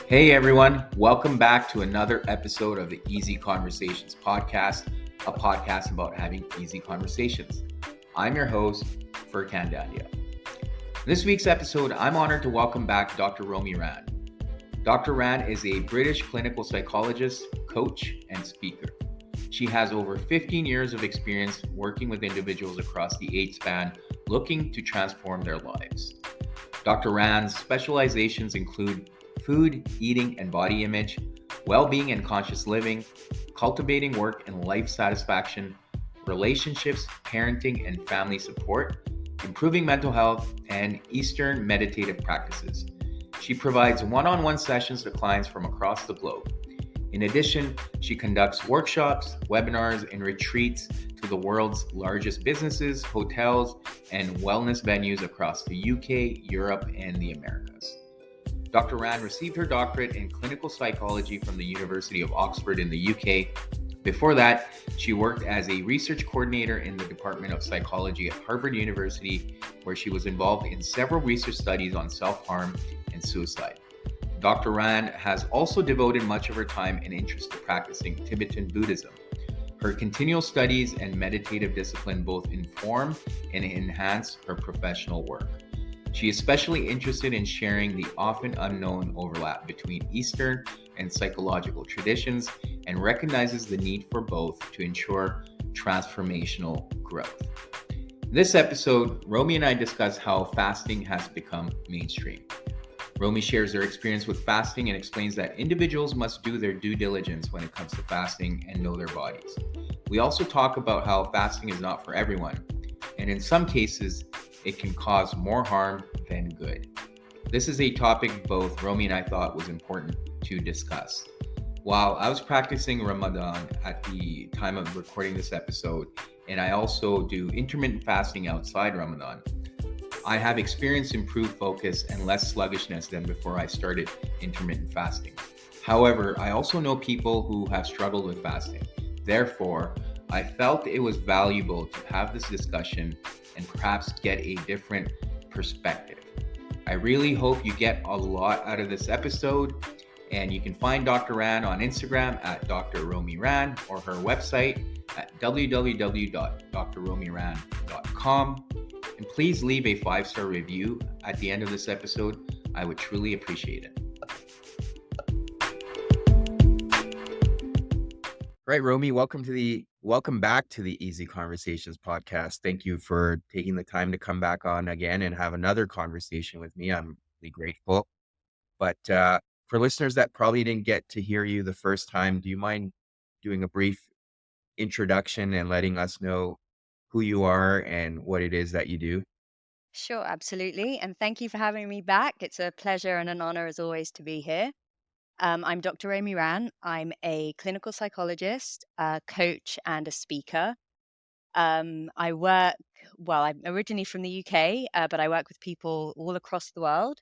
Hey everyone, welcome back to another episode of the Easy Conversations podcast, a podcast about having easy conversations. I'm your host, Furkan Dandia. In this week's episode, I'm honored to welcome back Dr. Romi Ran. Dr. Ran is a British clinical psychologist, coach, and speaker. She has over 15 years of experience working with individuals across the age span looking to transform their lives. Dr. Ran's specializations include food, eating, and body image, well-being and conscious living, cultivating work and life satisfaction, relationships, parenting and family support, improving mental health, and Eastern meditative practices. She provides one-on-one sessions to clients from across the globe. In addition, she conducts workshops, webinars, and retreats to the world's largest businesses, hotels, and wellness venues across the UK, Europe, and the Americas. Dr. Ran received her doctorate in clinical psychology from the University of Oxford in the UK. Before that, she worked as a research coordinator in the Department of Psychology at Harvard University, where she was involved in several research studies on self-harm and suicide. Dr. Ran has also devoted much of her time and interest to practicing Tibetan Buddhism. Her continual studies and meditative discipline both inform and enhance her professional work. She is especially interested in sharing the often unknown overlap between Eastern and psychological traditions and recognizes the need for both to ensure transformational growth. In this episode, Romi and I discuss how fasting has become mainstream. Romi shares her experience with fasting and explains that individuals must do their due diligence when it comes to fasting and know their bodies. We also talk about how fasting is not for everyone, and in some cases, it can cause more harm than good. This is a topic both Romi and I thought was important to discuss. While I was practicing Ramadan at the time of recording this episode, and I also do intermittent fasting outside Ramadan, I have experienced improved focus and less sluggishness than before I started intermittent fasting. However, I also know people who have struggled with fasting. Therefore, I felt it was valuable to have this discussion and perhaps get a different perspective. I really hope you get a lot out of this episode, and you can find Dr. Ran on Instagram at Dr. Romi Ran or her website at www.drromiran.com. And please leave a 5-star review at the end of this episode. I would truly appreciate it. Right, Romi, welcome back to the Easy Conversations podcast. Thank you for taking the time to come back on again and have another conversation with me. I'm really grateful. But for listeners that probably didn't get to hear you the first time, do you mind doing a brief introduction and letting us know who you are and what it is that you do? Sure, absolutely. And thank you for having me back. It's a pleasure and an honor, as always, to be here. I'm Dr. Romi Ran. I'm a clinical psychologist, a coach, and a speaker. I work, well, I'm originally from the UK, but I work with people all across the world.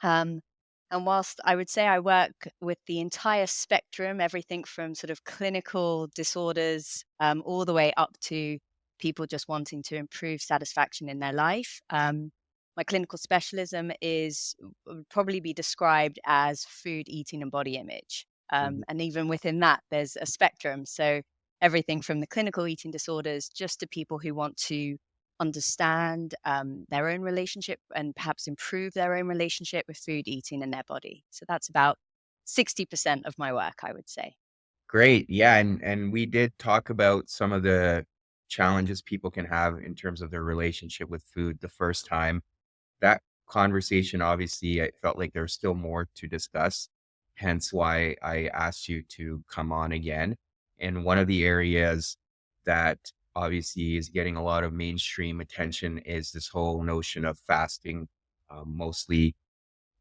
Um, and whilst I would say I work with the entire spectrum, everything from sort of clinical disorders all the way up to people just wanting to improve satisfaction in their life. My clinical specialism would probably be described as food, eating, and body image. Mhm. And even within that, there's a spectrum. So everything from the clinical eating disorders just to people who want to understand their own relationship and perhaps improve their own relationship with food, eating, and their body. So that's about 60% of my work, I would say. Great. Yeah, and we did talk about some of the challenges people can have in terms of their relationship with food the first time. That conversation, obviously, I felt like there's still more to discuss, hence why I asked you to come on again. And one of the areas that obviously is getting a lot of mainstream attention is this whole notion of fasting, mostly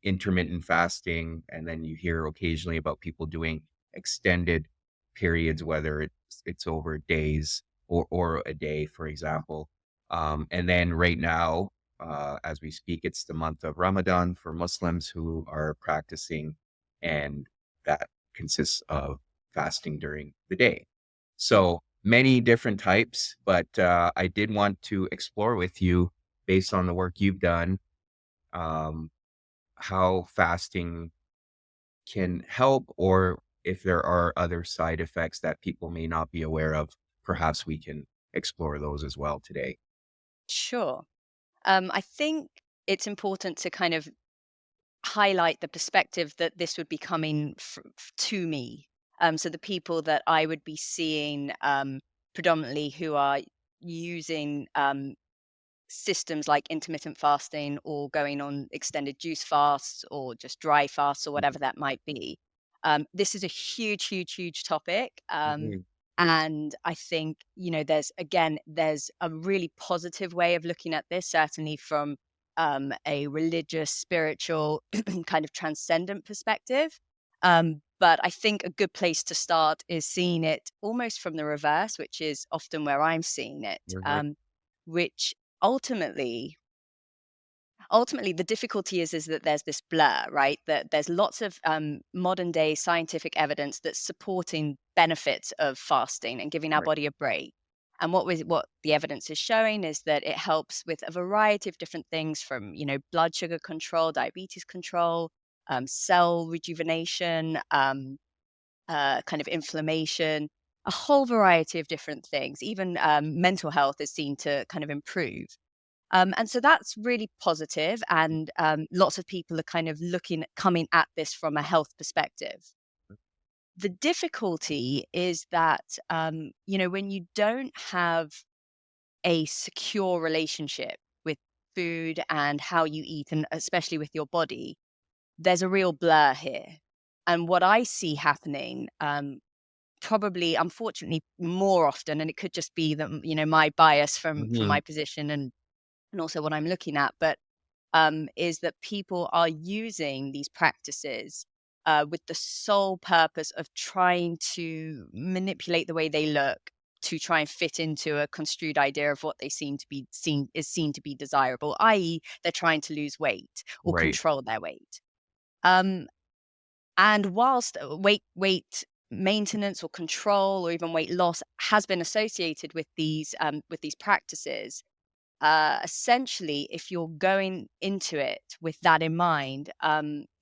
intermittent fasting. And then you hear occasionally about people doing extended periods, whether it's over days or a day, for example. And then right now, as we speak, it's the month of Ramadan for Muslims who are practicing, and that consists of fasting during the day. So many different types, but I did want to explore with you, based on the work you've done, um, how fasting can help, or if there are other side effects that people may not be aware of, perhaps we can explore those as well today. Sure. I think it's important to kind of highlight the perspective that this would be coming to me. So the people that I would be seeing predominantly who are using systems like intermittent fasting or going on extended juice fasts or just dry fasts or whatever that might be. This is a huge, huge, huge topic. Mhm. And I think, there's a really positive way of looking at this, certainly from a religious, spiritual, kind of transcendent perspective. But I think a good place to start is seeing it almost from the reverse, which is often where I'm seeing it, Mhm. which ultimately ultimately the difficulty is that there's this blur, right? That there's lots of modern day scientific evidence that's supporting benefits of fasting and giving our Right. body a break. And what the evidence is showing is that it helps with a variety of different things, from blood sugar control, diabetes control, cell rejuvenation, kind of inflammation, a whole variety of different things. Even mental health is seen to kind of improve. And so that's really positive, and lots of people are kind of coming at this from a health perspective. The difficulty is that, when you don't have a secure relationship with food and how you eat, and especially with your body, there's a real blur here. And what I see happening, probably, unfortunately, more often, and it could just be that, my bias from my Mhm. position and also what I'm looking at, but is that people are using these practices with the sole purpose of trying to manipulate the way they look to try and fit into a construed idea of what they seem to be seen to be desirable, i.e., they're trying to lose weight or Right. control their weight. Um, and whilst weight maintenance or control or even weight loss has been associated with these practices, essentially, if you're going into it with that in mind,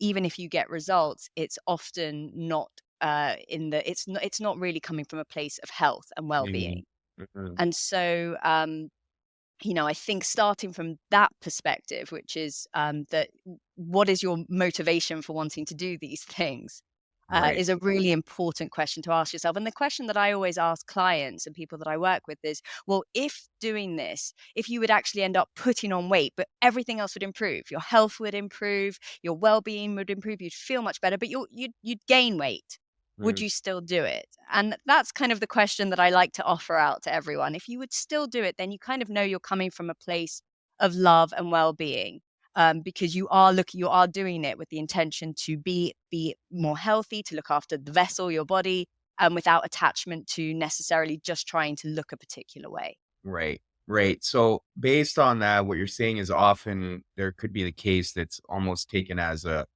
even if you get results, it's often not it's not really coming from a place of health and Mhm. well-being. Mhm. And so, I think starting from that perspective, which is that what is your motivation for wanting to do these things, Right. is a really important question to ask yourself. And the question that I always ask clients and people that I work with is, well, if doing this, if you would actually end up putting on weight, but everything else would improve, your health would improve, your well-being would improve, you'd feel much better, but you'd gain weight. Would Mm. you still do it? And that's kind of the question that I like to offer out to everyone. If you would still do it, then you kind of know you're coming from a place of love and well-being, because you are doing it with the intention to be more healthy, to look after the vessel, your body, without attachment to necessarily just trying to look a particular way. Right. Right. So based on that, what you're saying is often there could be the case that's almost taken as a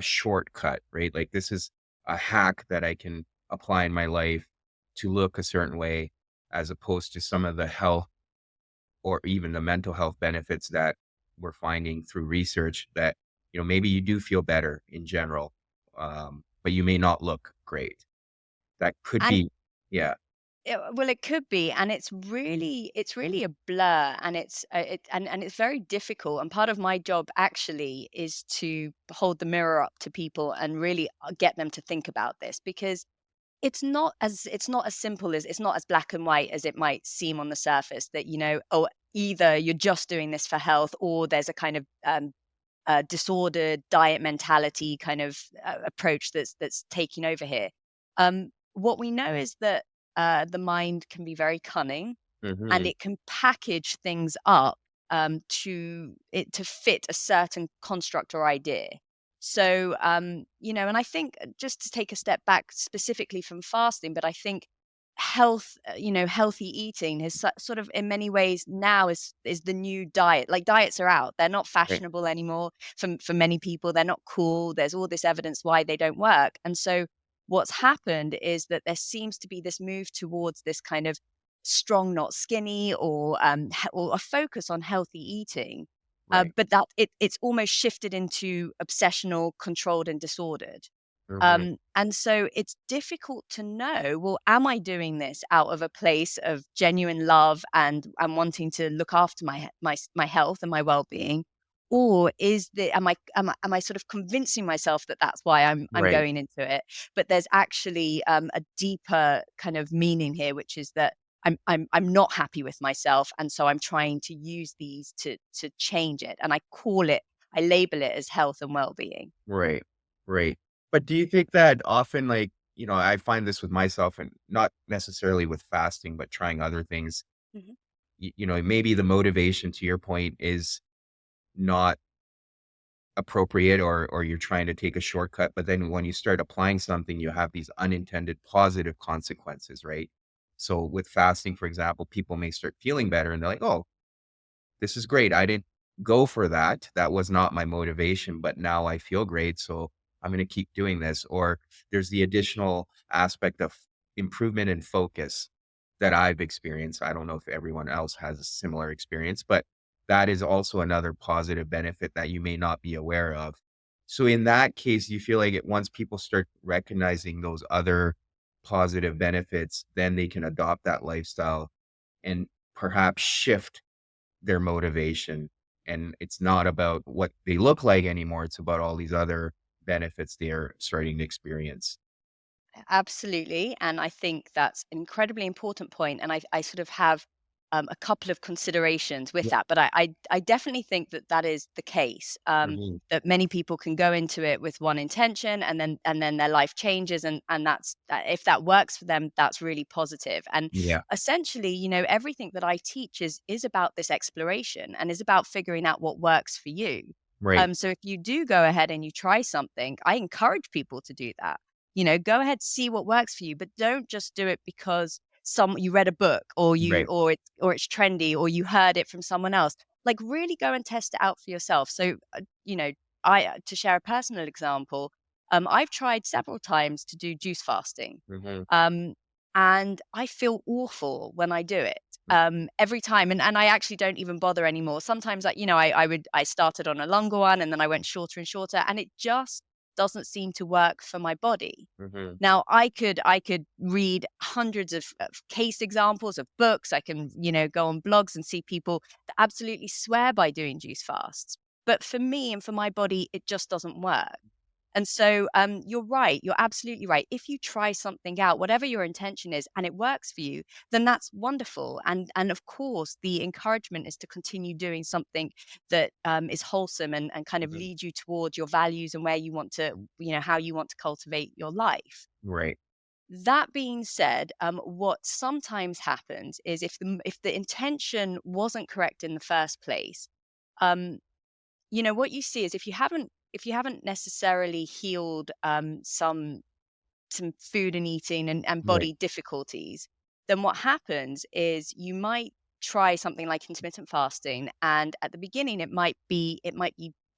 shortcut, right? Like this is a hack that I can apply in my life to look a certain way, as opposed to some of the health or even the mental health benefits that we're finding through research that, maybe you do feel better in general, but you may not look great. That could And be, yeah. well, it could be, and it's really a blur, and it's very difficult. And part of my job actually is to hold the mirror up to people and really get them to think about this, because it's not as simple as it's not as black and white as it might seem on the surface. That oh, either you're just doing this for health, or there's a kind of disordered diet mentality kind of approach that's taking over here. What we know is that the mind can be very cunning, and Hmm. it can package things up to fit a certain construct or idea. So, and I think, just to take a step back specifically from fasting, but I think healthy eating is sort of, in many ways, now is the new diet. Like, diets are out; they're not Right. fashionable anymore for many people. They're not cool. There's all this evidence why they don't work, and so what's happened is that there seems to be this move towards this kind of strong, not skinny, or a focus on healthy eating, Right. but that it's almost shifted into obsessional, controlled, and disordered. Mhm. And so it's difficult to know, well, am I doing this out of a place of genuine love and wanting to look after my health and my well-being? Or am I sort of convincing myself that that's why I'm Right. going into it? But there's actually a deeper kind of meaning here, which is that I'm not happy with myself, and so I'm trying to use these to change it, and I label it as health and well-being. Right. Right. But do you think that often, like, I find this with myself and not necessarily with fasting, but trying other things, Mhm. maybe the motivation to your point is not appropriate or you're trying to take a shortcut, but then when you start applying something, you have these unintended positive consequences, right? So with fasting, for example, people may start feeling better and they're like, oh, this is great. I didn't go for that. That was not my motivation, but now I feel great. So I'm going to keep doing this. Or there's the additional aspect of improvement in focus that I've experienced. I don't know if everyone else has a similar experience, but that is also another positive benefit that you may not be aware of. So in that case, you feel like once people start recognizing those other positive benefits, then they can adopt that lifestyle and perhaps shift their motivation. And it's not about what they look like anymore. It's about all these other benefits they're starting to experience. Absolutely, and I think that's an incredibly important point, and I sort of have a couple of considerations with Yeah. that, but I definitely think that that is the case. Mhm. That many people can go into it with one intention, and then their life changes, and if that works for them, that's really positive. And Yeah. essentially, everything that I teach is about this exploration and is about figuring out what works for you. Right. So if you do go ahead and you try something, I encourage people to do that. Go ahead, see what works for you, but don't just do it because you read a book Right. or it's trendy or you heard it from someone else. Like really go and test it out for yourself. So, I to share a personal example, I've tried several times to do juice fasting. Mhm. Um, and I feel awful when I do it. Every time, and I actually don't even bother anymore. Sometimes, I started on a longer one, and then I went shorter and shorter, and it just doesn't seem to work for my body. Mhm. Now, I could read hundreds of case examples of books. I can, go on blogs and see people that absolutely swear by doing juice fasts. But for me and for my body, it just doesn't work. And so, you're right. You're absolutely right. If you try something out, whatever your intention is, and it works for you, then that's wonderful. And of course, the encouragement is to continue doing something that is wholesome and kind of Mhm. lead you towards your values and where you want to, how you want to cultivate your life. Right. That being said, what sometimes happens is if the intention wasn't correct in the first place, um, what you see is if you haven't necessarily healed some food and eating and Right. body difficulties, then what happens is you might try something like intermittent fasting, and at the beginning it might be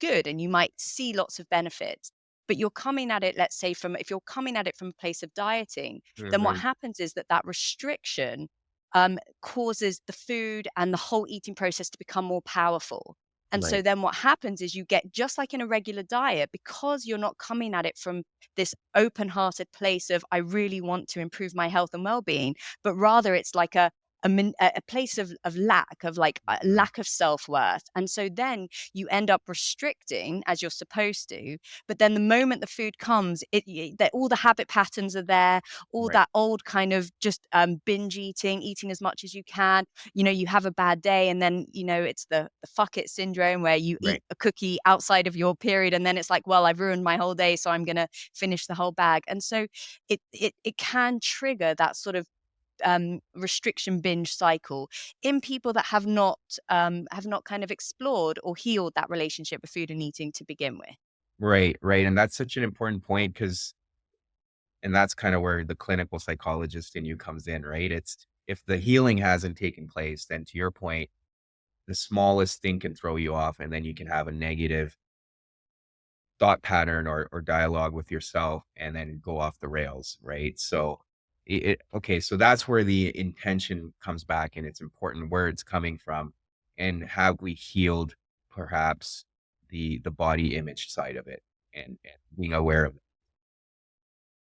good and you might see lots of benefits. But you're coming at it, let's say, if you're coming at it from a place of dieting, then what Mhm. happens is that restriction causes the food and the whole eating process to become more powerful. And so Right. then what happens is you get, just like in a regular diet, because you're not coming at it from this open-hearted place of I really want to improve my health and well-being, but rather it's like a place of lack, of like a Mhm. lack of self-worth. And so then you end up restricting as you're supposed to, but then the moment the food comes, that all the habit patterns are there, all Right. that old kind of just binge eating as much as you can. You have a bad day, and then it's the fuck it syndrome, where you eat Right. a cookie outside of your period, and then it's like, well, I've ruined my whole day, so I'm gonna finish the whole bag. And so it can trigger that sort of restriction binge cycle in people that have not kind of explored or healed that relationship with food and eating to begin with. Right. Right. And that's such an important point because, and that's kind of where the clinical psychologist in you comes in, right? It's if the healing hasn't taken place, then to your point, the smallest thing can throw you off, and then you can have a negative thought pattern or dialogue with yourself and then go off the rails, right? So okay, so that's where the intention comes back and it's important where it's coming from and have we healed perhaps the body image side of it and being aware of it.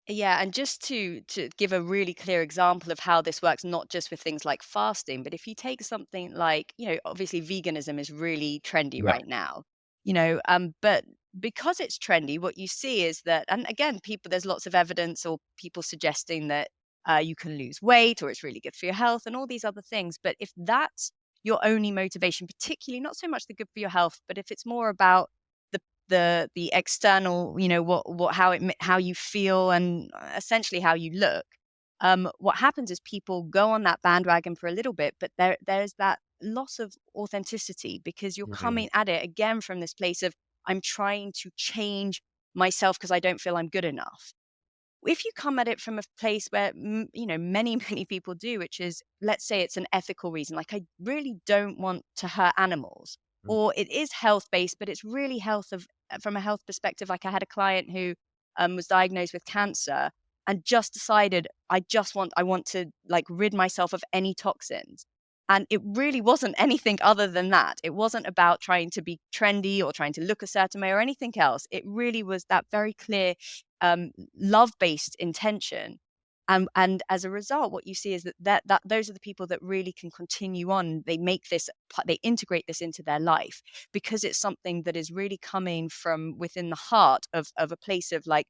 Yeah, and just to give a really clear example of how this works, not just with things like fasting, but if you take something like, obviously veganism is really trendy Yeah. right now, but because it's trendy, what you see is that, and again, there's lots of evidence or people suggesting that you can lose weight or it's really good for your health and all these other things. But if that's your only motivation, particularly not so much the good for your health, but if it's more about the external, what how you feel and essentially how you look. What happens is people go on that bandwagon for a little bit, but there's that loss of authenticity because you're Mhm. coming at it again from this place of I'm trying to change myself because I don't feel I'm good enough. If you come at it from a place where many many people do, which is, let's say it's an ethical reason, like I really don't want to hurt animals, Mm. or it is health based but it's really from a health perspective. Like I had a client who was diagnosed with cancer and just decided I want to like rid myself of any toxins, and it really wasn't anything other than that. It wasn't about trying to be trendy or trying to look a certain way or anything else. It really was that very clear love-based intention. And as a result, what you see is that those are the people that really can continue on. They make they integrate this into their life because it's something that is really coming from within the heart of a place of like,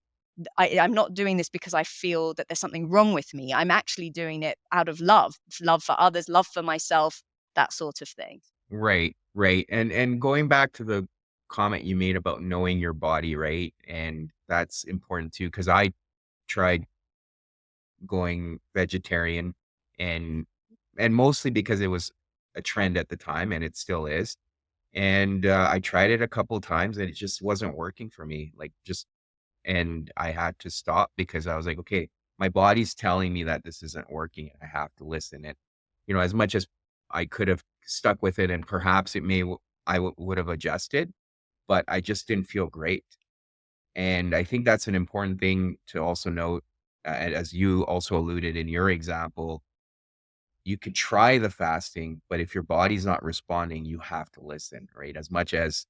I'm not doing this because I feel that there's something wrong with me. I'm actually doing it out of love for others, love for myself, that sort of thing. Right, right. And going back to the comment you made about knowing your body, right? And that's important too, because I tried going vegetarian and mostly because it was a trend at the time and it still is. And I tried it a couple of times and it just wasn't working for me. Like just and I had to stop because I was like, okay, my body's telling me that this isn't working and I have to listen. And as much as I could have stuck with it and perhaps would have adjusted, but I just didn't feel great. And I think that's an important thing to also note, as you also alluded in your example, you could try the fasting, but if your body's not responding, you have to listen, right? As much as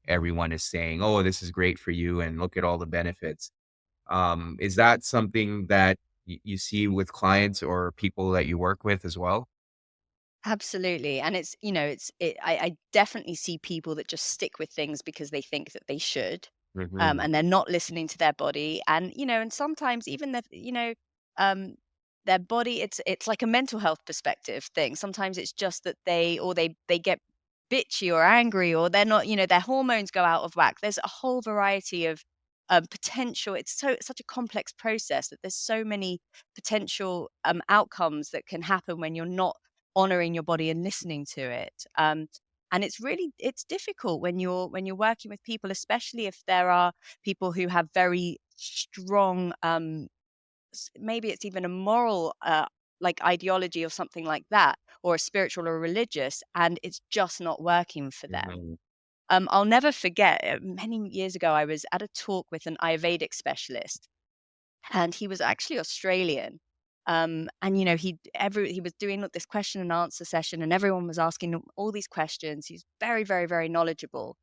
everyone is saying, "Oh, this is great for you," and look at all the benefits. Is that something that you see with clients or people that you work with as well? Absolutely. And I definitely see people that just stick with things because they think that they should. Mhm. And they're not listening to their body. And, and sometimes even um, their body, it's like a mental health perspective thing. Sometimes it's just that they get bitchy or angry, or they're not, their hormones go out of whack. There's a whole variety of potential. It's such a complex process that there's so many potential outcomes that can happen when you're not honoring your body and listening to it. And it's difficult when you're working with people, especially if there are people who have very strong, maybe it's even a moral, like ideology or something like that, or a spiritual or religious, and it's just not working for them. Mhm. I'll never forget, many years ago, I was at a talk with an Ayurvedic specialist, and he was actually Australian. And he was doing this question and answer session, and everyone was asking him all these questions. He's very, very, very knowledgeable.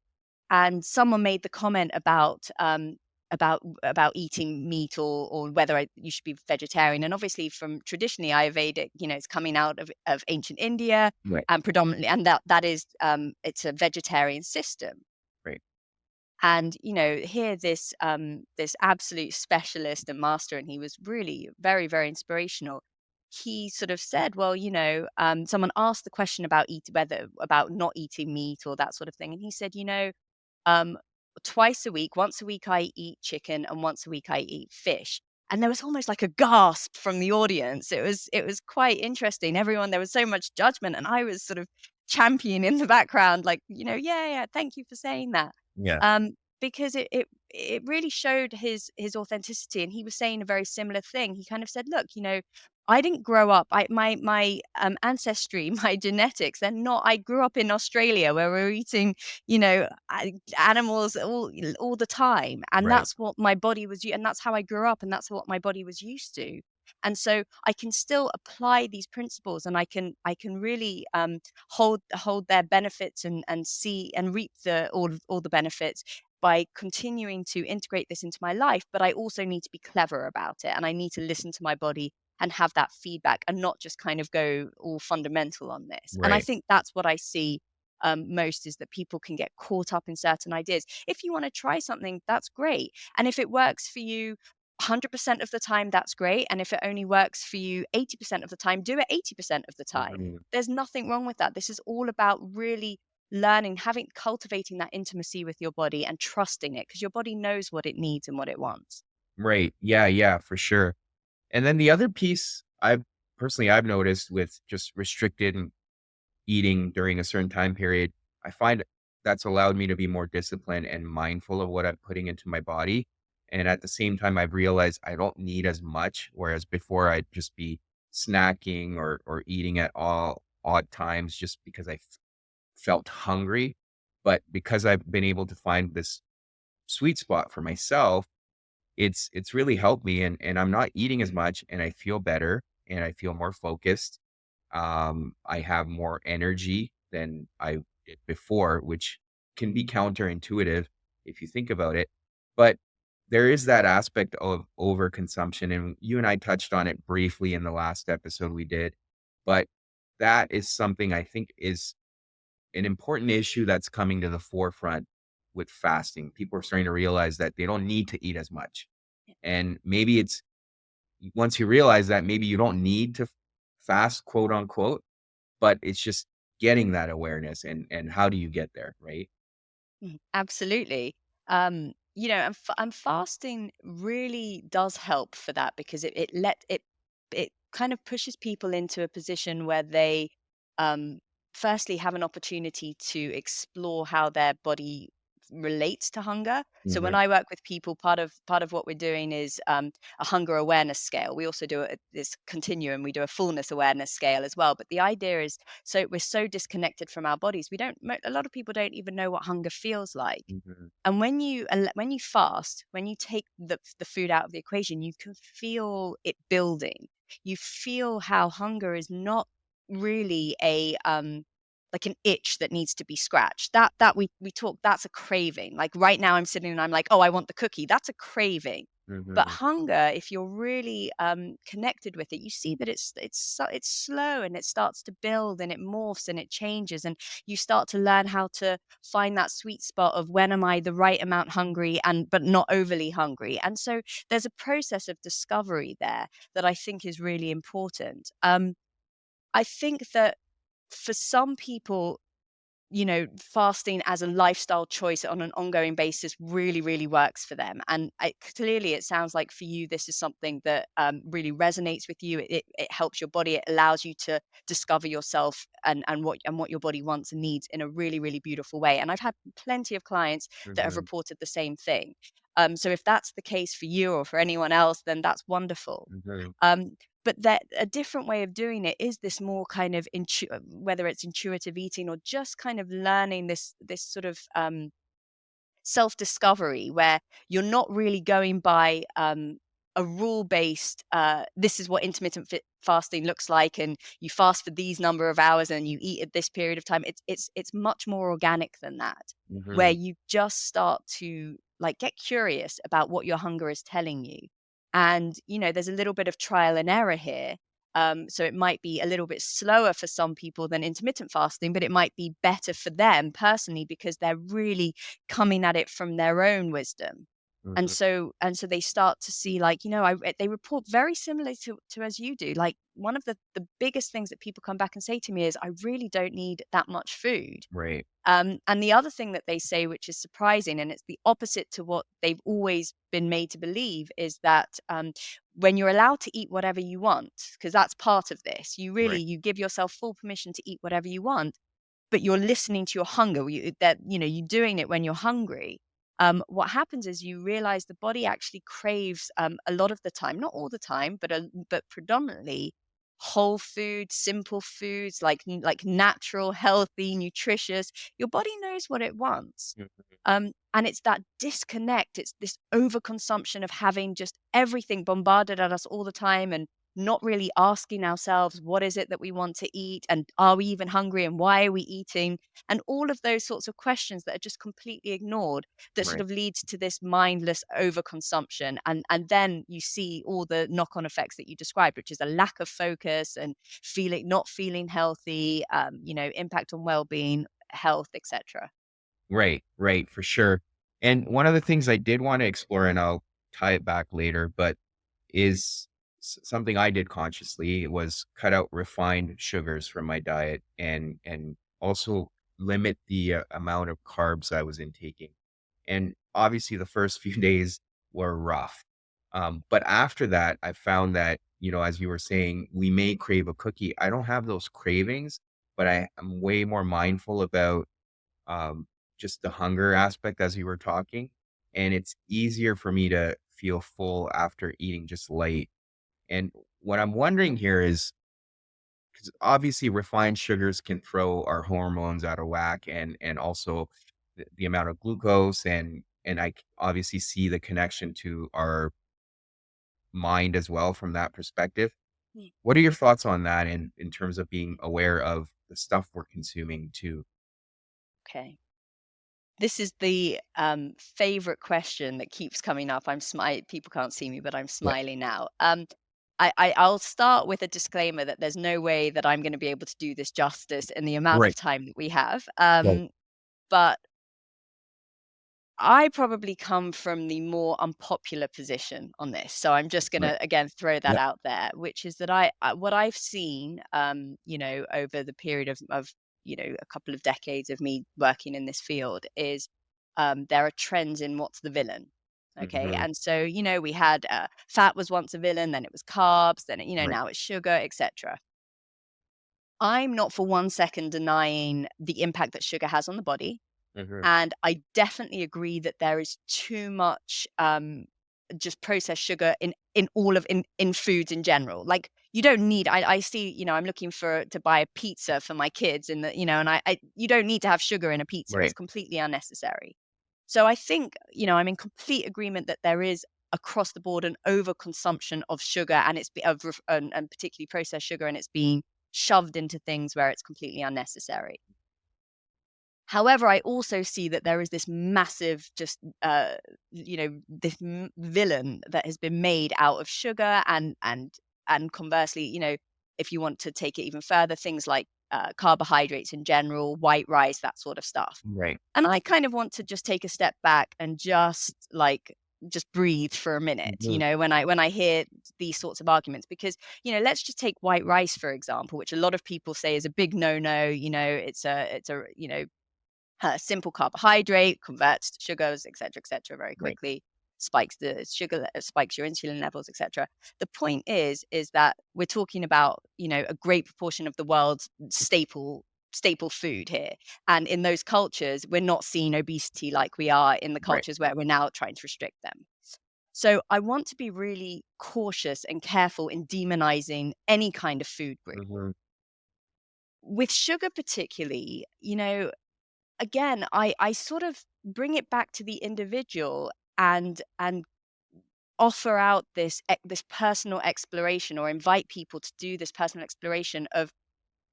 And someone made the comment about eating meat, or whether you should be vegetarian. And obviously, from traditionally Ayurvedic, it's coming out of ancient India, Right, and predominantly, and that is it's a vegetarian system. right. And here this absolute specialist and master, and he was really very, very inspirational. He sort of said, well, someone asked the question about not eating meat or that sort of thing, and he said, um, twice a week, once a week I eat chicken and once a week I eat fish. And there was almost like a gasp from the audience. It was quite interesting. There was so much judgment, and I was sort of championing in the background, like, yeah, yeah, thank you for saying that. Yeah. Because it really showed his authenticity. And he was saying a very similar thing. He kind of said, look, I didn't grow up. My ancestry, my genetics, they're not. I grew up in Australia where we're eating, animals all the time, and Right. that's what my body was, and that's how I grew up, and that's what my body was used to. And so I can still apply these principles, and I can really hold their benefits and see and reap all the benefits by continuing to integrate this into my life. But I also need to be clever about it, and I need to listen to my body and have that feedback, and not just kind of go all fundamental on this. And I Right. think that's what I see most, is that people can get caught up in certain ideas. If you want to try something, that's great. And if it works for you 100% of the time, that's great. And if it only works for you 80% of the time, do it 80% of the time. Mhm. There's nothing wrong with that. This is all about really learning, cultivating that intimacy with your body and trusting it, because your body knows what it needs and what it wants. Right. Yeah, yeah, for sure. And then the other piece I've noticed with just restricted eating during a certain time period, I find that's allowed me to be more disciplined and mindful of what I'm putting into my body. And at the same time, I've realized I don't need as much, whereas before I'd just be snacking or eating at all odd times just because felt hungry. But because I've been able to find this sweet spot for myself, it's really helped me, and I'm not eating as much, and I feel better and I feel more focused. I have more energy than I did before, which can be counterintuitive if you think about it. But there is that aspect of overconsumption, and you and I touched on it briefly in the last episode we did. But that is something I think is an important issue that's coming to the forefront with fasting. People are starting to realize that they don't need to eat as much. And maybe it's once you realize that, maybe you don't need to fast, quote unquote, but it's just getting that awareness, and how do you get there, right? Absolutely. And fasting really does help for that, because it kind of pushes people into a position where they um, firstly have an opportunity to explore how their body relates to hunger. So when Mhm, I work with people, part of what we're doing is a hunger awareness scale. We also do this continuum. We do a fullness awareness scale as well. But the idea is, so we're so disconnected from our bodies, we don't a lot of people don't even know what hunger feels like. mhm, And when you fast, when you take the food out of the equation, you can feel it building. You feel how hunger is not really a like an itch that needs to be scratched. That we talk, that's a craving. Like right now I'm sitting and I'm like, "Oh, I want the cookie." That's a craving. But mhm, hunger, if you're really connected with it, you see that it's slow, and it starts to build, and it morphs, and it changes, and you start to learn how to find that sweet spot of, when am I the right amount hungry and but not overly hungry. And so there's a process of discovery there that I think is really important. I think that for some people, fasting as a lifestyle choice on an ongoing basis really, really works for them. And clearly, it sounds like for you, this is something that really resonates with you. It helps your body. It allows you to discover yourself and what your body wants and needs in a really, really beautiful way. And I've had plenty of clients that have mhm, reported the same thing. So if that's the case for you or for anyone else, then that's wonderful. mhm, But that a different way of doing it is this more kind of whether it's intuitive eating or just kind of learning this sort of self discovery, where you're not really going by a rule based this is what fasting looks like, and you fast for these number of hours and you eat at this period of time. It's much more organic than that, where mhm, you just start to like get curious about what your hunger is telling you. And there's a little bit of trial and error here. So it might be a little bit slower for some people than intermittent fasting, but it might be better for them personally, because they're really coming at it from their own wisdom. And mhm. so they start to see, like, they report very similar to as you do. Like, one of the biggest things that people come back and say to me is, I really don't need that much food. Right. And the other thing that they say, which is surprising, and it's the opposite to what they've always been made to believe, is that when you're allowed to eat whatever you want, because that's part of this, Right. you give yourself full permission to eat whatever you want, but you're listening to your hunger. You're doing it when you're hungry. What happens is you realize the body actually craves a lot of the time, not all the time, but predominantly whole food, simple foods, like natural, healthy, nutritious. Your body knows what it wants. Mhm, And it's that disconnect. It's this overconsumption of having just everything bombarded at us all the time, and not really asking ourselves, what is it that we want to eat? And are we even hungry? And why are we eating? And all of those sorts of questions that are just completely ignored, that sort Right. of leads to this mindless overconsumption. And then you see all the knock-on effects that you described, which is a lack of focus and not feeling healthy, impact on well-being, health, etc. Right, right, for sure. And one of the things I did want to explore, and I'll tie it back later, but is something I did consciously was cut out refined sugars from my diet and also limit the amount of carbs I was intaking. And obviously, the first few days were rough. But after that, I found that, as you were saying, we may crave a cookie. I don't have those cravings, but I am way more mindful about um, just the hunger aspect as you were talking. And it's easier for me to feel full after eating just light. And what I'm wondering here is, because obviously refined sugars can throw our hormones out of whack, and also the amount of glucose, and obviously see the connection to our mind as well from that perspective. Mm. What are your thoughts on that in terms of being aware of the stuff we're consuming too? Okay. This is the favorite question that keeps coming up. People can't see me, but I'm Yeah. smiling now. I'll start with a disclaimer that there's no way that I'm going to be able to do this justice in the amount of Right. time that we have. Right. But I probably come from the more unpopular position on this. So I'm just going Right. to, again, throw that Yeah. out there, which is that what I've seen, over the period of, a couple of decades of me working in this field is there are trends in what's the villain. Okay. Hmm. And so, we had fat was once a villain, then it was carbs, then, Right. now it's sugar, etc. I'm not for 1 second denying the impact that sugar has on the body. Hmm. And I definitely agree that there is too much just processed sugar in foods in general. Like you don't need I see, I'm looking to buy a pizza for my kids and I you don't need to have sugar in a pizza. It's Right. completely unnecessary. So I think, I'm in complete agreement that there is across the board an overconsumption of sugar and and particularly processed sugar, and it's being shoved into things where it's completely unnecessary. However, I also see that there is this massive, just this villain that has been made out of sugar, and conversely, if you want to take it even further, things like carbohydrates in general, white rice, that sort of stuff. Right. And I kind of want to just take a step back and just breathe for a minute, Hmm. when I hear these sorts of arguments, because, let's just take white rice, for example, which a lot of people say is a big no-no. It's a simple carbohydrate, converts to sugars, et cetera, very Right. quickly, spikes the sugar, spikes your insulin levels, etc. The point is that we're talking about, a great proportion of the world's staple food here. And in those cultures, we're not seeing obesity like we are in the Right. cultures where we're now trying to restrict them. So I want to be really cautious and careful in demonizing any kind of food group. Hmm. With sugar particularly, again, I sort of bring it back to the individual and offer out this personal exploration, or invite people to do this personal exploration of,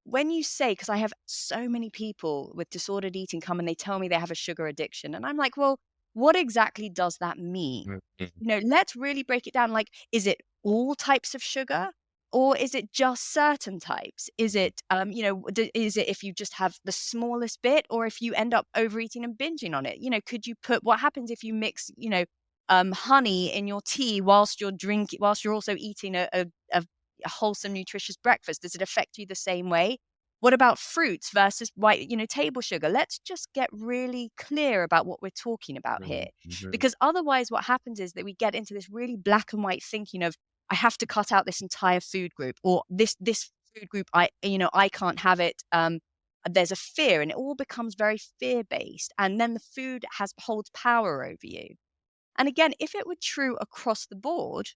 when you say, because I have so many people with disordered eating come and they tell me they have a sugar addiction, and I'm like, well, what exactly does that mean? Let's really break it down. Like, is it all types of sugar? Or is it just certain types? Is it, is it if you just have the smallest bit, or if you end up overeating and binging on it? Could you what happens if you mix, honey in your tea whilst you're also eating a wholesome, nutritious breakfast? Does it affect you the same way? What about fruits versus white, table sugar? Let's just get really clear about what we're talking about here. Hmm. Because otherwise what happens is that we get into this really black and white thinking of, I have to cut out this entire food group, or this food group, I can't have it. There's a fear, and it all becomes very fear-based, and then the food holds power over you. And again, if it were true across the board,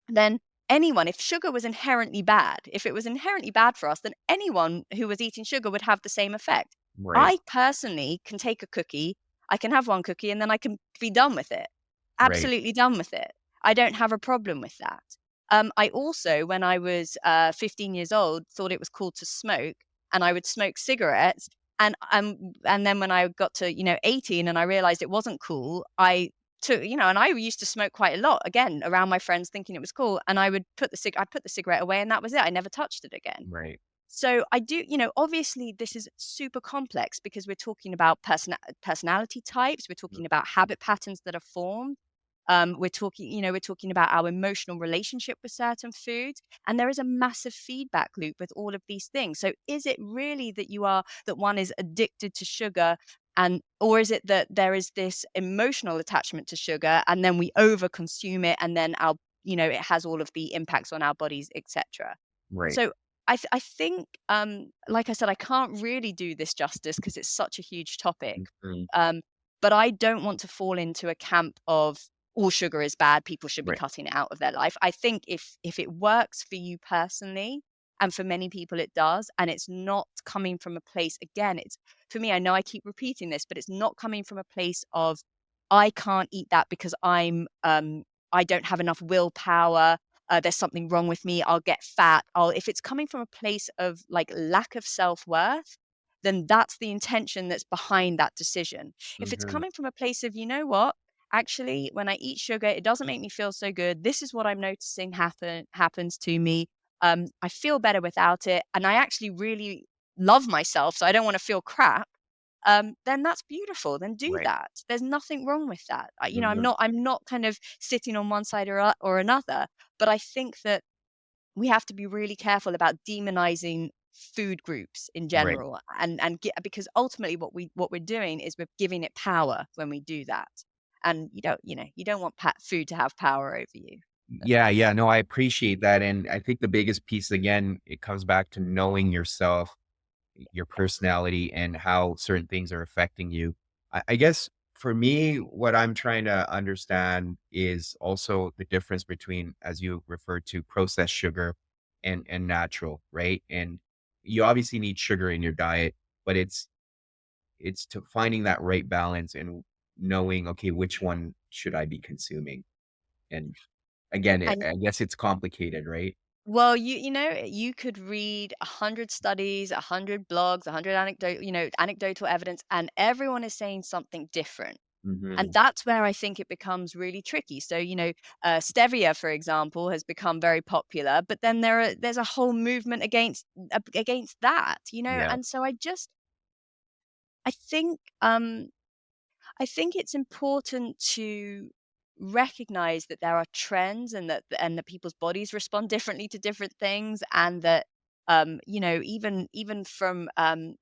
then if sugar was inherently bad, if it was inherently bad for us, then anyone who was eating sugar would have the same effect. Right. I personally can take a cookie, I can have one cookie, and then I can be done with it. Right. Absolutely done with it. I don't have a problem with that. I also, when I was 15 years old, thought it was cool to smoke, and I would smoke cigarettes. And then when I got to 18, and I realized it wasn't cool, I took and I used to smoke quite a lot again around my friends, thinking it was cool, and I put the cigarette away, and that was it. I never touched it again. Right. So I do, obviously this is super complex because we're talking about personality types, we're talking about habit patterns that are formed. We're talking about our emotional relationship with certain foods, and there is a massive feedback loop with all of these things. So is it really that one is addicted to sugar, or is it that there is this emotional attachment to sugar, and then we overconsume it, and then it has all of the impacts on our bodies, etc. Right. So I think, like I said, I can't really do this justice because it's such a huge topic. Mhm. Um, but I don't want to fall into a camp of all sugar is bad, people should be Right. cutting it out of their life. I think if it works for you personally, and for many people it does, and it's not coming from a place, again, it's for me, I know I keep repeating this, but it's not coming from a place of I can't eat that because I don't have enough willpower. There's something wrong with me. I'll get fat. If it's coming from a place of like lack of self-worth, then that's the intention that's behind that decision. If it's Mhm. coming from a place of, you know what, actually, when I eat sugar, it doesn't make me feel so good. This is what I'm noticing happens to me. I feel better without it, and I actually really love myself, so I don't want to feel crap. Then that's beautiful. Then do Right. that. There's nothing wrong with that. I'm Mhm. not kind of sitting on one side or another. But I think that we have to be really careful about demonizing food groups in Right. general, because ultimately what we're doing is we're giving it power when we do that. And you don't want food to have power over you. Yeah, yeah. No, I appreciate that. And I think the biggest piece, again, it comes back to knowing yourself, your personality, and how certain things are affecting you. I guess for me, what I'm trying to understand is also the difference between, as you referred to, processed sugar and natural, right? And you obviously need sugar in your diet, but it's to finding that right balance and knowing, okay, which one should I be consuming? And again, And I guess it's complicated, right? well, you could read 100 studies, 100 blogs, 100 anecdotal evidence, and everyone is saying something different. And Mhm. that's where I think it becomes really tricky. So, stevia, for example, has become very popular, but then there's a whole movement against that, Yeah. and so I think I think it's important to recognize that there are trends, and that people's bodies respond differently to different things, and that even from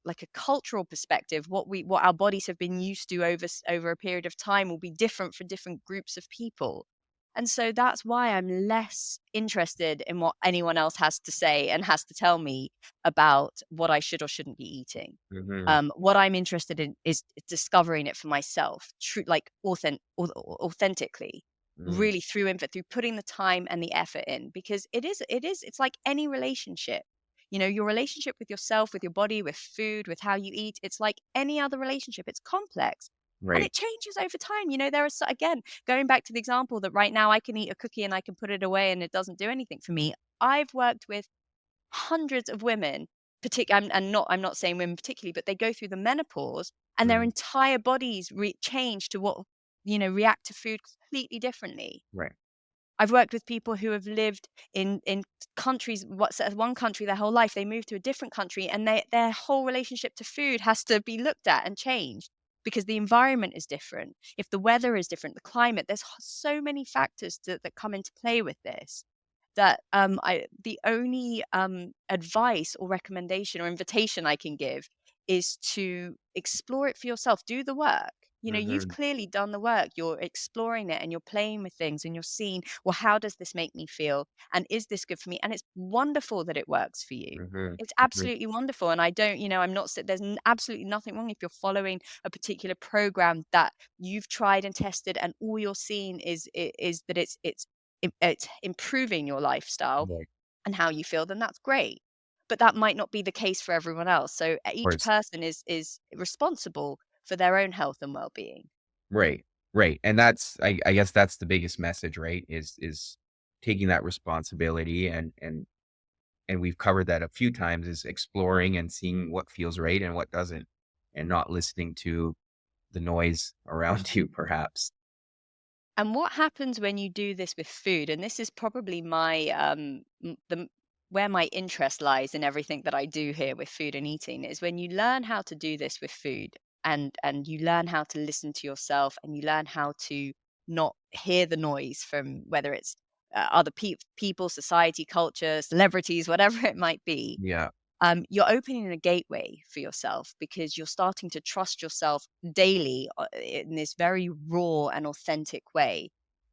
like a cultural perspective, what our bodies have been used to over a period of time will be different for different groups of people. And so that's why I'm less interested in what anyone else has to say and has to tell me about what I should or shouldn't be eating. Mhm. What I'm interested in is discovering it for myself, like authentically, Mm. really through input, through putting the time and the effort in, because it's like any relationship. Your relationship with yourself, with your body, with food, with how you eat. It's like any other relationship. It's complex. And Right. it changes over time. There are, again, going back to the example that right now I can eat a cookie and I can put it away and it doesn't do anything for me. I've worked with hundreds of women, I'm not saying women particularly, but they go through the menopause and their Mm. entire bodies change to react to food completely differently. Right. I've worked with people who have lived in countries, one country their whole life. They move to a different country, and their whole relationship to food has to be looked at and changed because the environment is different. If the weather is different, the climate, there's so many factors that come into play with this, that the only advice or recommendation or invitation I can give is to explore it for yourself. Do the work. You've Mhm. clearly done the work. You're exploring it and you're playing with things and you're seeing, well, how does this make me feel? And is this good for me? And it's wonderful that it works for you. Mhm. It's Mhm. absolutely wonderful. And I don't, I'm not, absolutely nothing wrong if you're following a particular program that you've tried and tested, and all you're seeing is that it's improving your lifestyle Right. and how you feel, then that's great. But that might not be the case for everyone else. So Of each course. person is responsible for their own health and well-being. Right. Right. And that's I guess that's the biggest message, right? Is taking that responsibility and we've covered that a few times, is exploring and seeing what feels right and what doesn't, and not listening to the noise around you, perhaps. And what happens when you do this with food? And this is probably my where my interest lies in everything that I do here with food and eating is when you learn how to do this with food and you learn how to listen to yourself and you learn how to not hear the noise from whether it's other people, society, culture, celebrities, whatever it might be. Yeah. You're opening a gateway for yourself because you're starting to trust yourself daily in this very raw and authentic way.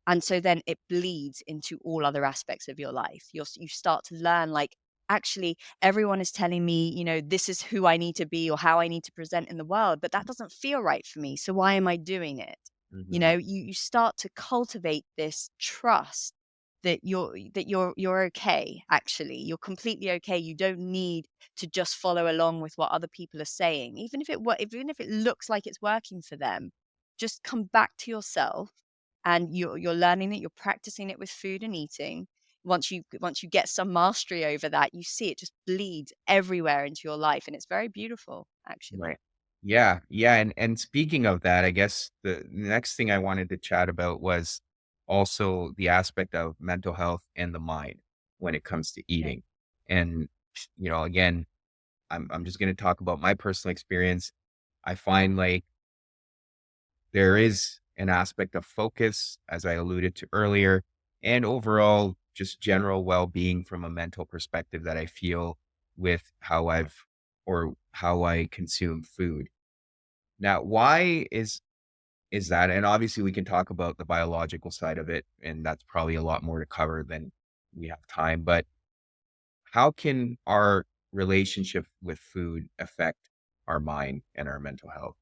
And so then it bleeds into all other aspects of your life. You start to learn, like, actually, everyone is telling me, this is who I need to be or how I need to present in the world, but that doesn't feel right for me. So why am I doing it? Hmm. You start to cultivate this trust that you're okay. Actually, you're completely okay. You don't need to just follow along with what other people are saying, even if it looks like it's working for them. Just come back to yourself, and you're learning it. You're practicing it with food and eating. Once you get some mastery over that, you see it just bleeds everywhere into your life, and it's very beautiful, actually. Right. Yeah, yeah, and speaking of that, I guess the next thing I wanted to chat about was also the aspect of mental health and the mind when it comes to Okay. eating. And, again, I'm just gonna talk about my personal experience. I find, like, there is an aspect of focus, as I alluded to earlier, and overall just general well-being from a mental perspective that I feel with how I consume food. Now, why is that? And obviously we can talk about the biological side of it, and that's probably a lot more to cover than we have time. But how can our relationship with food affect our mind and our mental health?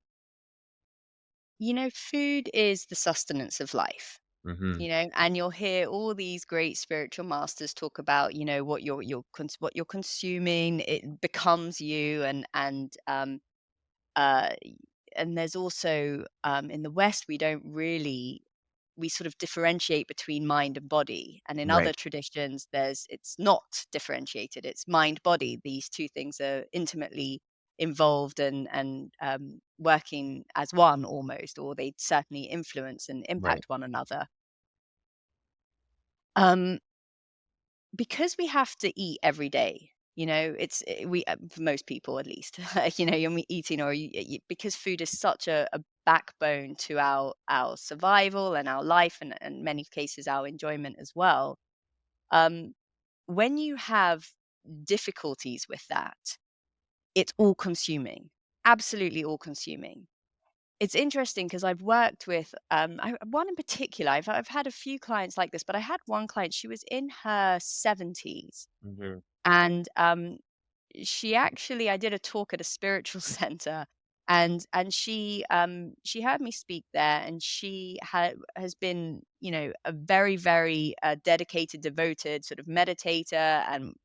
Food is the sustenance of life. Hmm. And you'll hear all these great spiritual masters talk about, what you're consuming, it becomes you. Uh and there's also, in the West, we sort of differentiate between mind and body, and in other Right. traditions it's not differentiated. It's mind body. These two things are intimately involved and working as one, almost, or they certainly influence and Right. impact one another. um because we have to eat every day, we for most people at least, you're eating, or because food is such a backbone to our survival and our life, and in many cases our enjoyment as well. um when you have difficulties with that, it's all consuming, absolutely all consuming. It's interesting because I've worked with one in particular. I've had a few clients like this, but I had one client. She was in her 70s, Hmm. and she actually, I did a talk at a spiritual center, and she heard me speak there, and she has been, a very, very dedicated, devoted sort of meditator, and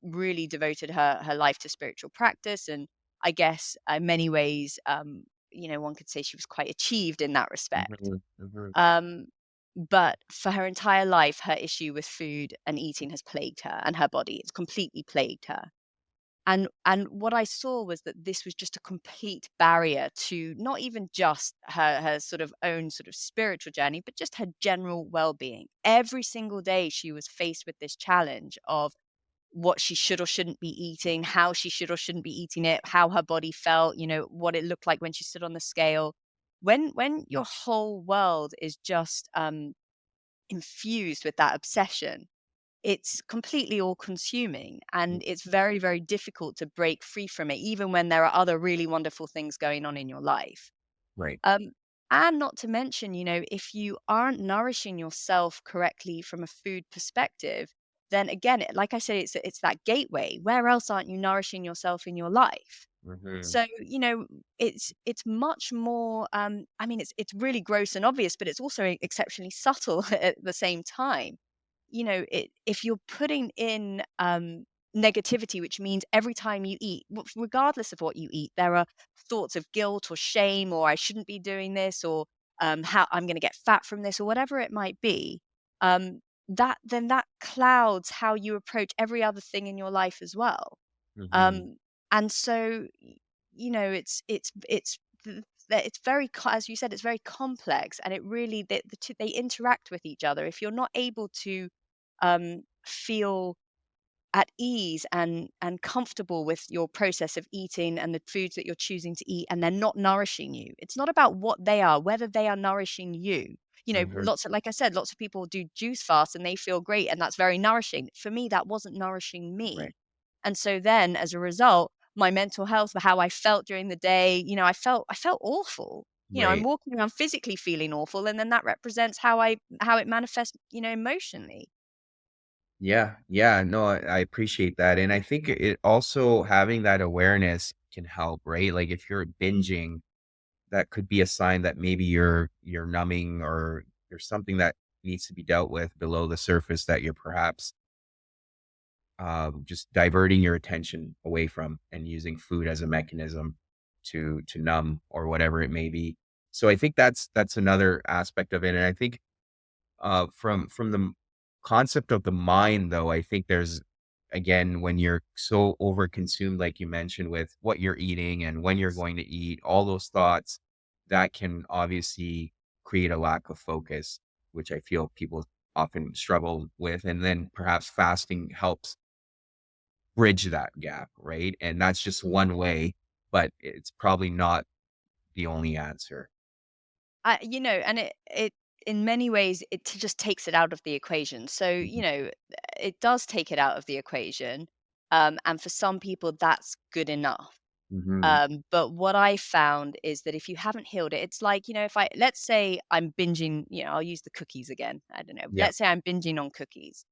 really devoted her life to spiritual practice. And I guess in many ways, one could say she was quite achieved in that respect. Hmm. Hmm. um but for her entire life, her issue with food and eating has plagued her, and her body. It's completely plagued her. And what I saw was that this was just a complete barrier to not even just her sort of own sort of spiritual journey, but just her general well-being. Every single day she was faced with this challenge of what she should or shouldn't be eating, how she should or shouldn't be eating it, how her body felt, what it looked like when she stood on the scale. When your whole world is just infused with that obsession, it's completely all consuming, and it's very, very difficult to break free from it, even when there are other really wonderful things going on in your life. Right. Um, and not to mention, if you aren't nourishing yourself correctly from a food perspective, then again, like I said, it's that gateway. Where else aren't you nourishing yourself in your life? Hmm. So, it's much more, I mean, it's really gross and obvious, but it's also exceptionally subtle at the same time. If you're putting in negativity, which means every time you eat, regardless of what you eat, there are thoughts of guilt or shame, or I shouldn't be doing this, or how I'm going to get fat from this, or whatever it might be. that clouds how you approach every other thing in your life as well. Hmm. Um, and so, it's very, as you said, it's very complex, and it really, the two, they interact with each other. If you're not able to feel at ease and comfortable with your process of eating and the foods that you're choosing to eat, and they're not nourishing you, it's not about what they are, whether they are nourishing you. Hmm. Lots of, like I said, lots of people do juice fast and they feel great, and that's very nourishing. For me, that wasn't nourishing Right. me. And so then, as a result, my mental health, how I felt during the day, I felt awful. I'm Right. walking around physically feeling awful, and then that represents how it manifests, emotionally. Yeah. Yeah. No, I appreciate that. And I think it also having that awareness can help, right? Like if you're binging, that could be a sign that maybe you're numbing, or there's something that needs to be dealt with below the surface that you're perhaps just diverting your attention away from and using food as a mechanism to numb or whatever it may be. So I think that's another aspect of it. And I think from the concept of the mind, though, I think there's, again, when you're so overconsumed, like you mentioned, with what you're eating and when you're going to eat, all those thoughts that can obviously create a lack of focus, which I feel people often struggle with. And then perhaps fasting helps bridge that gap, right? And that's just one way, but it's probably not the only answer. And it in many ways, just takes it out of the equation. So, Mhm. it does take it out of the equation. And for some people, that's good enough. Mhm. But what I found is that if you haven't healed it, it's like, if let's say I'm binging, I'll use the cookies again. I don't know. Yeah. Let's say I'm binging on cookies.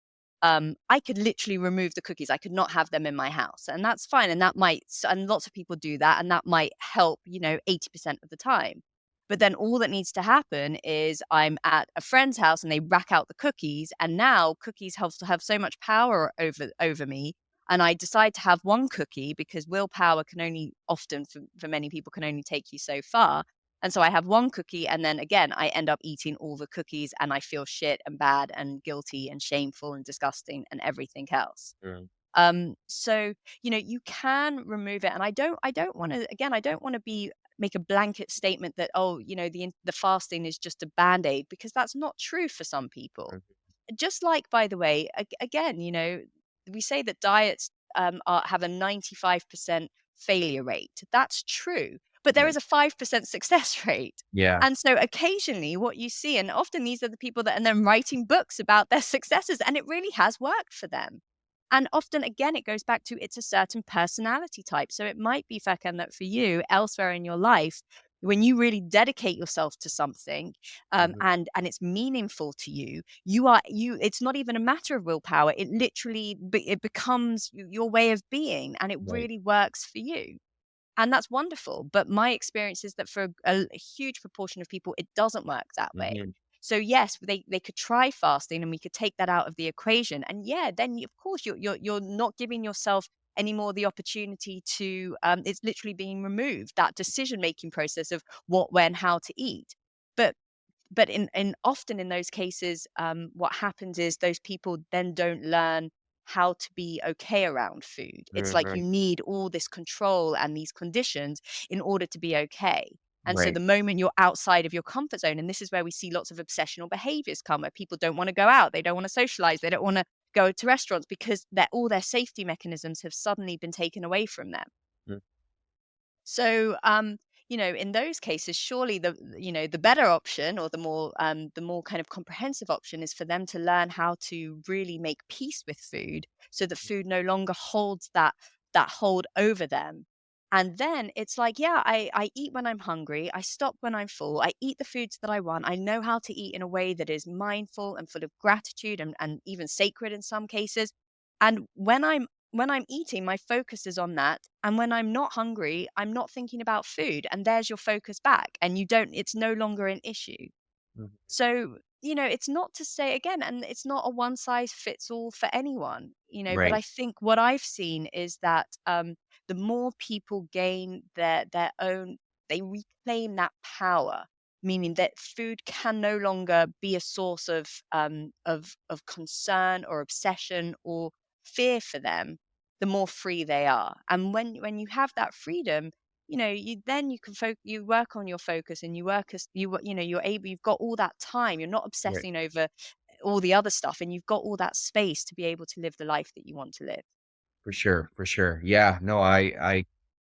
I could literally remove the cookies. I could not have them in my house, and that's fine. And and lots of people do that, and that might help, 80% of the time. But then all that needs to happen is I'm at a friend's house and they rack out the cookies, and now cookies have so much power over me, and I decide to have one cookie because willpower can only often, for many people, can only take you so far. And so I have one cookie, and then again, I end up eating all the cookies, and I feel shit and bad and guilty and shameful and disgusting and everything else. Mm. So, you can remove it. And I don't want to, again, I don't want to make a blanket statement that, oh, the fasting is just a band-aid, because that's not true for some people. Mhm. Just like, by the way, again, we say that diets have a 95% failure rate. That's true. But there is Right. a 5% success rate. Yeah. And so occasionally what you see, and often these are the people that are then writing books about their successes, and it really has worked for them. And often, again, it goes back to, it's a certain personality type. So it might be, Fakan, that for you, elsewhere in your life, when you really dedicate yourself to something, Mhm. and it's meaningful to you, you it's not even a matter of willpower. It literally it becomes your way of being, and it Right. really works for you. And that's wonderful. But my experience is that for a huge proportion of people, it doesn't work that way. Mhm. So yes, they could try fasting, and we could take that out of the equation. And yeah, then of course you're not giving yourself any more the opportunity to, it's literally being removed, that decision making process of what, when, how to eat. But in often in those cases, what happens is those people then don't learn how to be okay around food. It's like you Mhm. need all this control and these conditions in order to be okay. And so Right. the moment you're outside of your comfort zone, and this is where we see lots of obsessional behaviors come, where people don't want to go out, they don't want to socialize, they don't want to go to restaurants, because all their safety mechanisms have suddenly been taken away from them. Mm. So, in those cases, surely the better option, or the more kind of comprehensive option, is for them to learn how to really make peace with food, so that food no longer holds that hold over them. And then it's like, yeah, I eat when I'm hungry, I stop when I'm full, I eat the foods that I want, I know how to eat in a way that is mindful and full of gratitude, and even sacred in some cases. And when I'm eating, my focus is on that. And when I'm not hungry, I'm not thinking about food. And there's your focus back. And it's no longer an issue. Mhm. So, it's not to say, again, and it's not a one size fits all for anyone, but Right. I think what I've seen is that, the more people gain their own, they reclaim that power, meaning that food can no longer be a source of concern or obsession or fear for them, the more free they are. And when you have that freedom, you then you can you work on your focus, and you work as you're able, you've got all that time, you're not Right. obsessing over all the other stuff, and you've got all that space to be able to live the life that you want to live. For sure, for sure. Yeah, no, I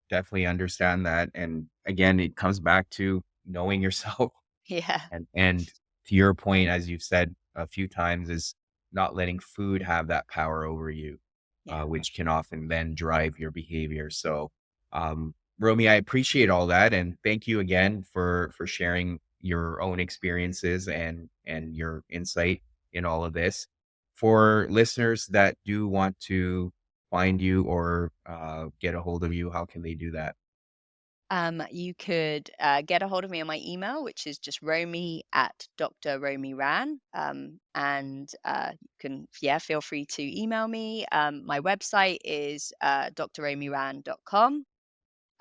definitely understand that. And again, it comes back to knowing yourself Yeah. and to your point, as you've said a few times, is not letting food have that power over you, Yeah. which can often then drive your behavior. So, Romy, I appreciate all that, and thank you again for sharing your own experiences and your insight in all of this. For listeners that do want to find you or get a hold of you, how can they do that? You could get a hold of me on my email, which is just Romi at Dr. Romi Ran. And you can, yeah, feel free to email me. My website is drromiran.com.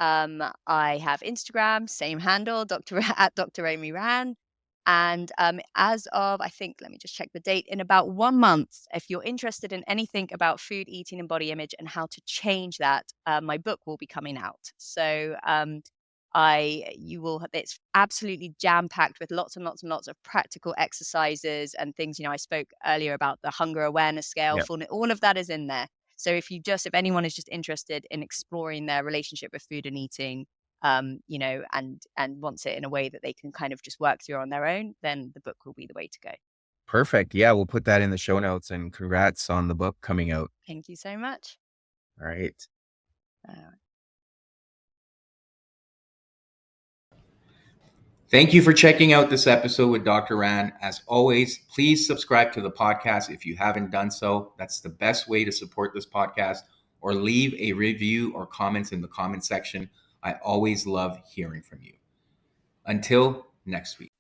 I have Instagram, same handle, Dr. at Dr. Romi Ran. And as of, I think, let me just check the date, in about 1 month, if you're interested in anything about food, eating, and body image and how to change that, my book will be coming out. So it's absolutely jam packed with lots and lots and lots of practical exercises and things. I spoke earlier about the hunger awareness scale, Yeah, fullness, all of that is in there. So if anyone is just interested in exploring their relationship with food and eating, and wants it in a way that they can kind of just work through on their own, then the book will be the way to go. perfect. Yeah, we'll put that in the show notes, and congrats on the book coming out. Thank you so much. All right. Uh, Thank you for checking out this episode with Dr. Ran. As always, please subscribe to the podcast if you haven't done so. That's the best way to support this podcast, or leave a review or comments in the comment section. I always love hearing from you. Until next week.